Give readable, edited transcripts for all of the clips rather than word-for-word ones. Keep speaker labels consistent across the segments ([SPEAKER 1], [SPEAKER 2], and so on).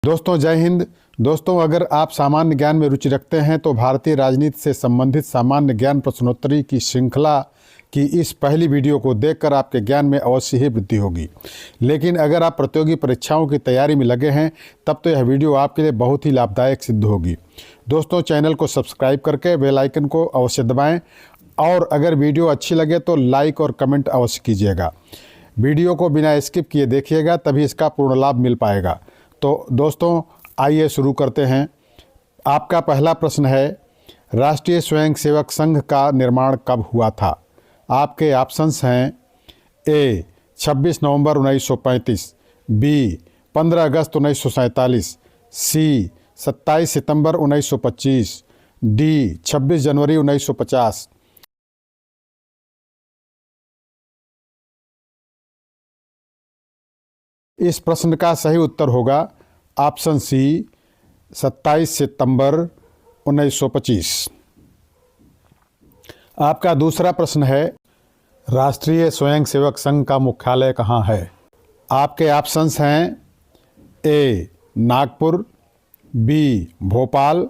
[SPEAKER 1] दोस्तों जय हिंद। दोस्तों अगर आप सामान्य ज्ञान में रुचि रखते हैं तो भारतीय राजनीति से संबंधित सामान्य ज्ञान प्रश्नोत्तरी की श्रृंखला की इस पहली वीडियो को देखकर आपके ज्ञान में अवश्य ही वृद्धि होगी। लेकिन अगर आप प्रतियोगी परीक्षाओं की तैयारी में लगे हैं तब तो यह वीडियो आपके लिए बहुत ही लाभदायक सिद्ध होगी। दोस्तों चैनल को सब्सक्राइब करके बेल आइकन को अवश्य दबाएँ और अगर वीडियो अच्छी लगे तो लाइक और कमेंट अवश्य कीजिएगा। वीडियो को बिना स्किप किए देखिएगा, तभी इसका पूर्ण लाभ मिल पाएगा। तो दोस्तों आइए शुरू करते हैं। आपका पहला प्रश्न है, राष्ट्रीय स्वयंसेवक संघ का निर्माण कब हुआ था? आपके ऑप्शंस हैं ए 26 नवंबर 1935, बी 15 अगस्त 1947, सी 27 सितंबर 1925, डी 26 जनवरी 1950। इस प्रश्न का सही उत्तर होगा ऑप्शन सी 27 सितंबर 1925। आपका दूसरा प्रश्न है, राष्ट्रीय स्वयंसेवक संघ का मुख्यालय कहाँ है? आपके ऑप्शंस हैं ए नागपुर, बी भोपाल,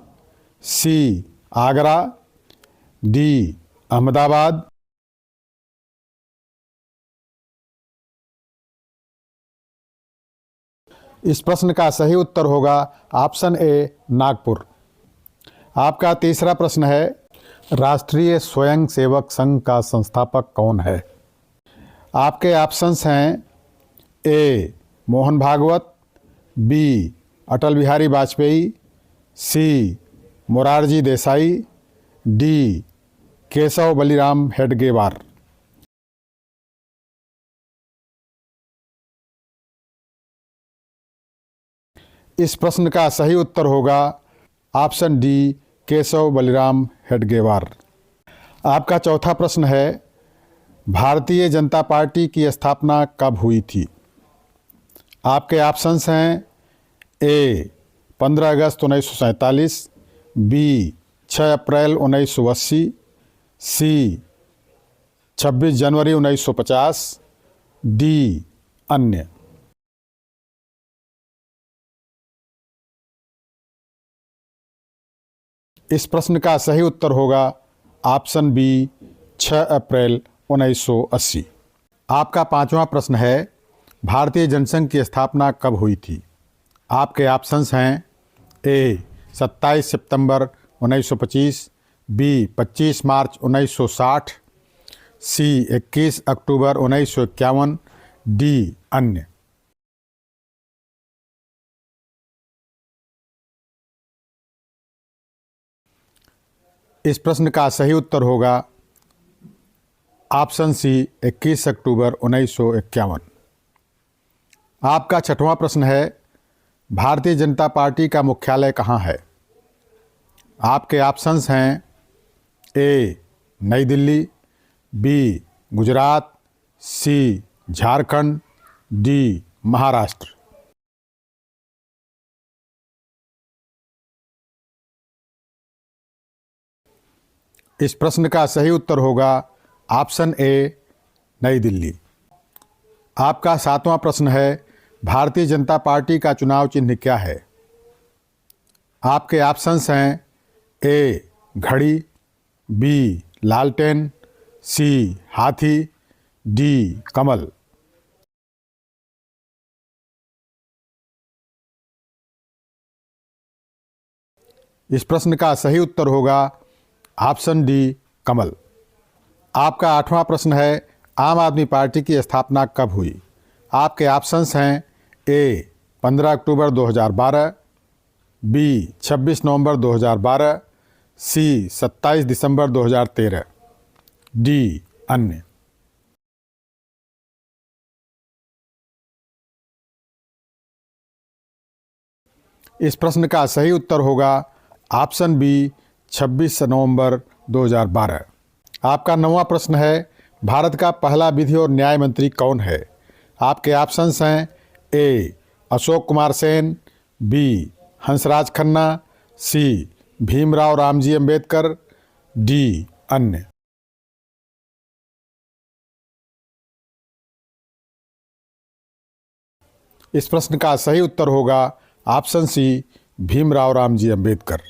[SPEAKER 1] सी आगरा, डी अहमदाबाद। इस प्रश्न का सही उत्तर होगा ऑप्शन ए नागपुर। आपका तीसरा प्रश्न है, राष्ट्रीय स्वयंसेवक संघ का संस्थापक कौन है? आपके ऑप्शंस हैं ए मोहन भागवत, बी अटल बिहारी वाजपेयी, सी मोरारजी देसाई, डी केशव बलिराम हेडगेवार। इस प्रश्न का सही उत्तर होगा ऑप्शन डी केशव बलिराम हेडगेवार। आपका चौथा प्रश्न है, भारतीय जनता पार्टी की स्थापना कब हुई थी? आपके ऑप्शंस हैं ए 15 अगस्त 1947, बी 6 अप्रैल 1980, सी 26 जनवरी 1950, डी अन्य। इस प्रश्न का सही उत्तर होगा ऑप्शन बी 6 अप्रैल 1980। आपका पांचवा प्रश्न है, भारतीय जनसंघ की स्थापना कब हुई थी? आपके ऑप्शंस हैं ए 27 सितंबर 1925, बी 25 मार्च 1960, सी 21 अक्टूबर 1951, डी अन्य। इस प्रश्न का सही उत्तर होगा ऑप्शन सी 21 अक्टूबर 1951। आपका छठवां प्रश्न है, भारतीय जनता पार्टी का मुख्यालय कहाँ है? आपके ऑप्शंस हैं ए नई दिल्ली, बी गुजरात, सी झारखंड, डी महाराष्ट्र। इस प्रश्न का सही उत्तर होगा ऑप्शन ए नई दिल्ली। आपका सातवां प्रश्न है, भारतीय जनता पार्टी का चुनाव चिन्ह क्या है? आपके ऑप्शंस हैं ए घड़ी, बी लालटेन, सी हाथी, डी कमल। इस प्रश्न का सही उत्तर होगा ऑप्शन डी कमल। आपका आठवां प्रश्न है, आम आदमी पार्टी की स्थापना कब हुई? आपके ऑप्शंस हैं ए 15 अक्टूबर 2012, बी 26 नवंबर 2012, सी 27 दिसंबर 2013, डी अन्य। इस प्रश्न का सही उत्तर होगा ऑप्शन बी 26 नवंबर 2012। आपका नौवां प्रश्न है, भारत का पहला विधि और न्याय मंत्री कौन है? आपके ऑप्शंस हैं ए अशोक कुमार सेन, बी हंसराज खन्ना, सी भीमराव रामजी अंबेडकर, डी अन्य। इस प्रश्न का सही उत्तर होगा ऑप्शन सी भीमराव रामजी अंबेडकर।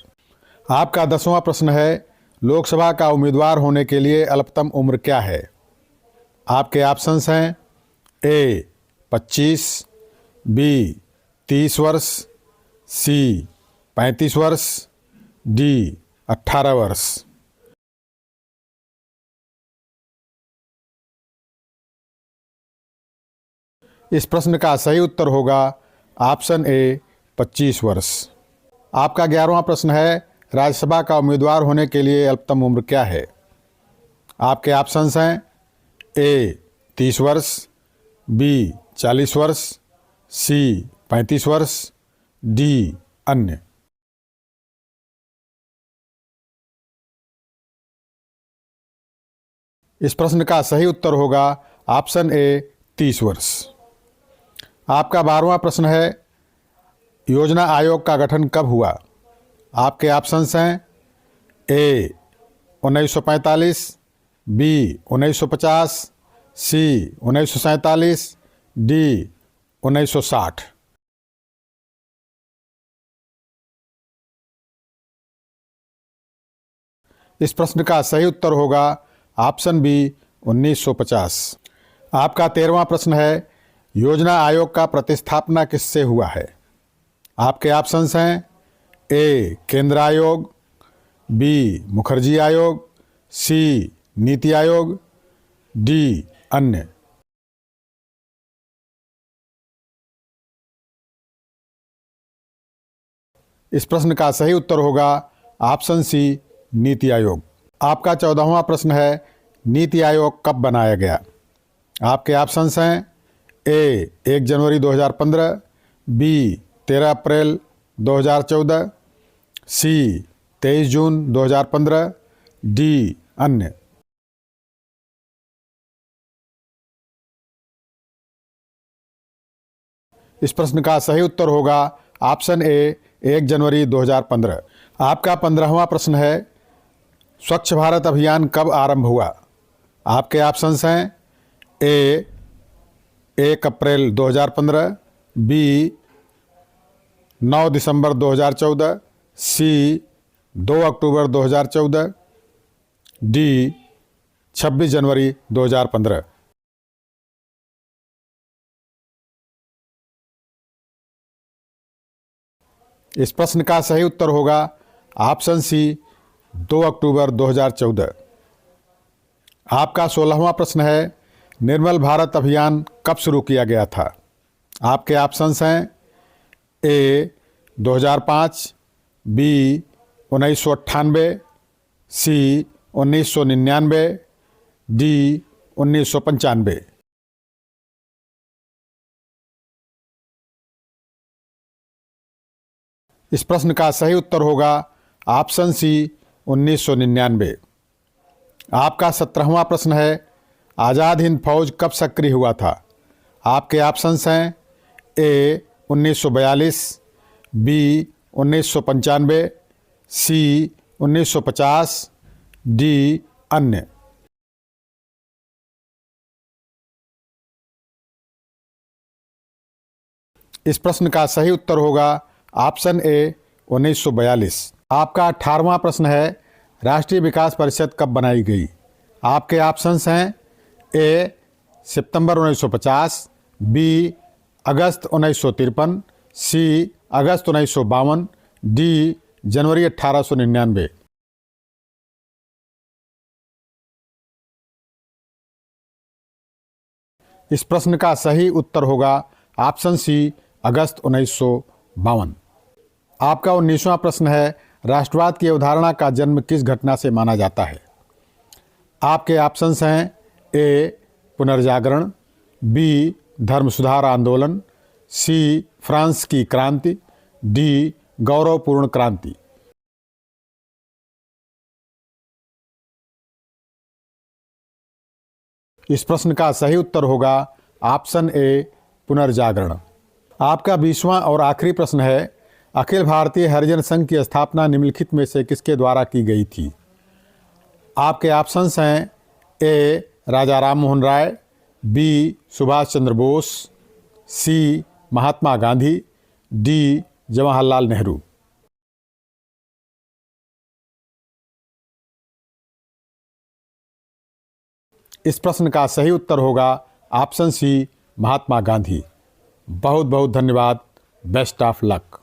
[SPEAKER 1] आपका 10वां प्रश्न है, लोकसभा का उम्मीदवार होने के लिए अल्पतम उम्र क्या है? आपके ऑप्शंस हैं ए 25, बी 30 वर्ष, सी 35 वर्ष, डी 18 वर्ष। इस प्रश्न का सही उत्तर होगा ऑप्शन ए 25 वर्ष। आपका 11वां प्रश्न है, राज्यसभा का उम्मीदवार होने के लिए अल्पतम उम्र क्या है? आपके ऑप्शंस हैं ए 30 वर्ष, बी 40 वर्ष, सी 35 वर्ष, डी अन्य। इस प्रश्न का सही उत्तर होगा ऑप्शन ए 30 वर्ष। आपका 12वां प्रश्न है, योजना आयोग का गठन कब हुआ? आपके ऑप्शंस हैं ए 1945, बी 1950, सी 1947, डी 1960। इस प्रश्न का सही उत्तर होगा ऑप्शन बी 1950। आपका 13वां प्रश्न है, योजना आयोग का प्रतिस्थापना किससे हुआ है? आपके ऑप्शंस हैं ए केंद्र आयोग, बी मुखर्जी आयोग, सी नीति आयोग, डी अन्य। इस प्रश्न का सही उत्तर होगा ऑप्शन सी नीति आयोग। आपका 14वां प्रश्न है, नीति आयोग कब बनाया गया? आपके ऑप्शंस हैं ए 1 जनवरी 2015, बी 13 अप्रैल 2014, सी 23 जून 2015, डी अन्य। इस प्रश्न का सही उत्तर होगा ऑप्शन ए 1 जनवरी 2015। आपका 15वां प्रश्न है, स्वच्छ भारत अभियान कब आरंभ हुआ? आपके ऑप्शंस हैं ए 1 अप्रैल 2015, बी 9 दिसंबर 2014, सी 2 अक्टूबर 2014, डी 26 जनवरी 2015। इस प्रश्न का सही उत्तर होगा ऑप्शन सी 2 अक्टूबर 2014। आपका 16वां प्रश्न है, निर्मल भारत अभियान कब शुरू किया गया था? आपके ऑप्शंस हैं ए 2005, बी 1998, सी 1999, डी 1995। इस प्रश्न का सही उत्तर होगा ऑप्शन सी 1999। आपका 17वां प्रश्न है, आज़ाद हिंद फौज कब सक्रिय हुआ था? आपके ऑप्शंस हैं ए 1942, बी 1995, सी 1950, डी अन्य। इस प्रश्न का सही उत्तर होगा ऑप्शन ए 1942। आपका 18वां प्रश्न है, राष्ट्रीय विकास परिषद कब बनाई गई? आपके ऑप्शंस हैं ए सितंबर 1950, बी अगस्त 1953, सी अगस्त 1952, डी जनवरी 1899। इस प्रश्न का सही उत्तर होगा ऑप्शन सी अगस्त 1952। आपका 19वां प्रश्न है, राष्ट्रवाद की अवधारणा का जन्म किस घटना से माना जाता है? आपके ऑप्शंस हैं ए पुनर्जागरण, बी धर्म सुधार आंदोलन, सी फ्रांस की क्रांति, डी गौरवपूर्ण क्रांति। इस प्रश्न का सही उत्तर होगा ऑप्शन ए पुनर्जागरण। आपका 20वां और आखिरी प्रश्न है, अखिल भारतीय हरिजन संघ की स्थापना निम्नलिखित में से किसके द्वारा की गई थी? आपके ऑप्शंस हैं ए राजा राम मोहन राय, बी सुभाष चंद्र बोस, सी महात्मा गांधी, डी जवाहरलाल नेहरू। इस प्रश्न का सही उत्तर होगा ऑप्शन सी, महात्मा गांधी। बहुत बहुत धन्यवाद। Best of luck.